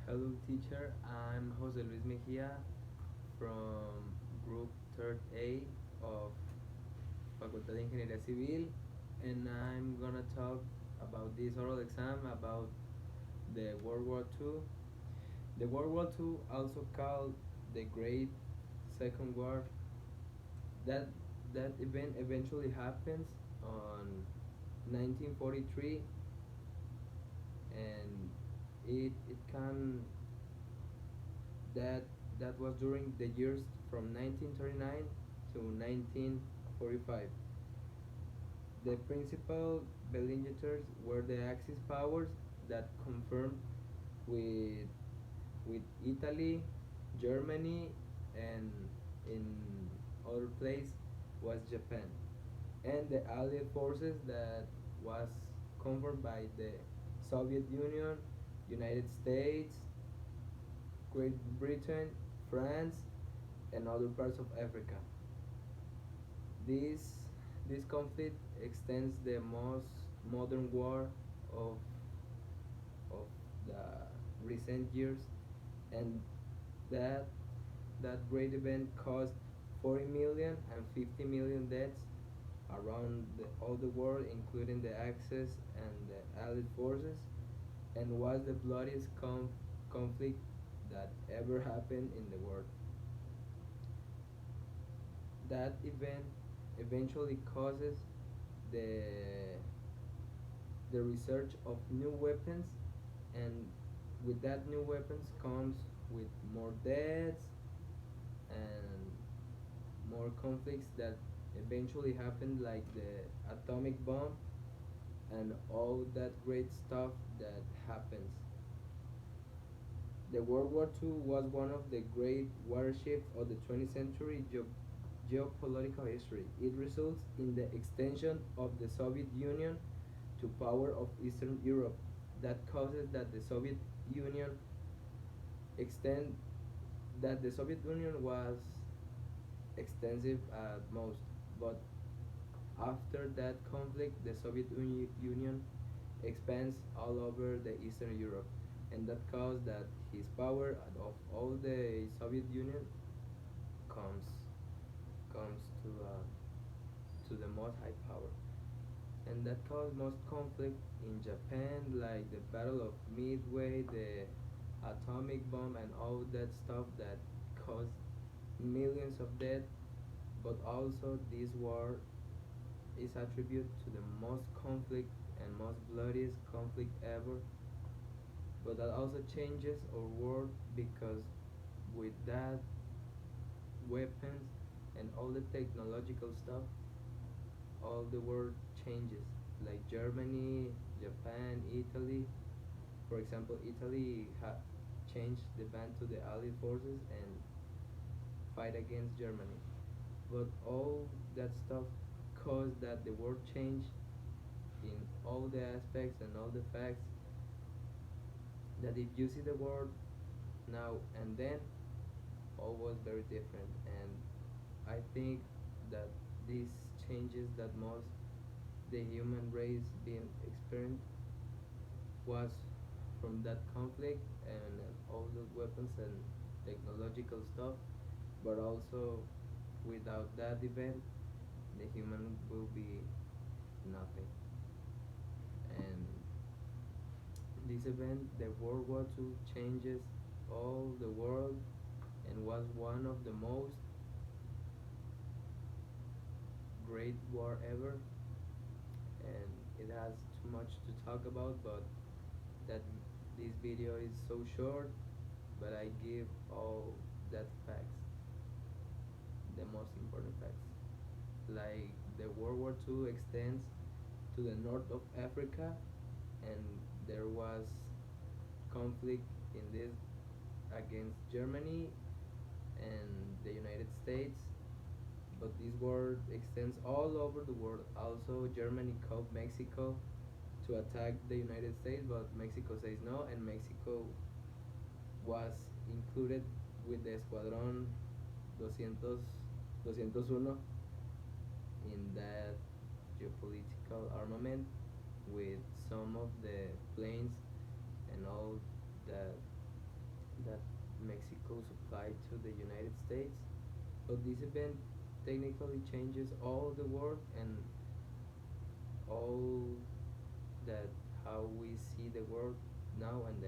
Hello, teacher. I'm Jose Luis Mejia from Group 3rd A of Facultad de Ingeniería Civil, and I'm gonna talk about this oral exam about the World War II. The World War II, also called the Great Second War, that that event eventually happens on 1943, and it can that that was during the years from 1939 to 1945. The principal belligerators were the Axis powers that confirmed with with Italy, Germany, and in other place was Japan, and the Allied forces that was confirmed by the Soviet Union, United States, Great Britain, France, and other parts of Africa. This this conflict extends the most modern war of of the recent years, and that that great event caused 40 million and 50 million deaths around all the world, including the Axis and the Allied forces, and was the bloodiest conflict that ever happened in the world. That event eventually causes the the research of new weapons, and with that new weapons comes with more deaths and more conflicts that eventually happened, like the atomic bomb and all that great stuff that happens. The World War II was one of the great watersheds of the 20th century geopolitical history. It results in the extension of the Soviet Union to power of Eastern Europe. That causes that the Soviet Union extend that the Soviet Union was extensive at most, but after that conflict, the Soviet Union expands all over the Eastern Europe, and that caused that his power of all the Soviet Union comes comes to the most high power, and that caused most conflict in Japan, like the Battle of Midway, the atomic bomb, and all that stuff that caused millions of death. But also, this war is attributed to the most conflict and most bloodiest conflict ever. But that also changes our world, because with that weapons and all the technological stuff, all the world changes. Like Germany, Japan, Italy. For example, Italy changed the band to the Allied forces and fight against Germany. But all that stuff caused that the world changed in all the aspects and all the facts, that if you see the world now and then, all was very different. And I think that these changes that most the human race being experienced was from that conflict and all the weapons and technological stuff. But also, without that event, the human will be nothing. And this event, the World War II, changes all the world and was one of the most great war ever. And it has too much to talk about, but that this video is so short, but I give all that facts, the most important facts. Like the World War II extends to the north of Africa, and there was conflict in this against Germany and the United States. But this war extends all over the world. Also, Germany called Mexico to attack the United States, but Mexico says no, and Mexico was included with the Escuadrón 200, 201 in that geopolitical armament, with some of the planes and all that Mexico supplied to the United States. But this event technically changes all the world and all that how we see the world now and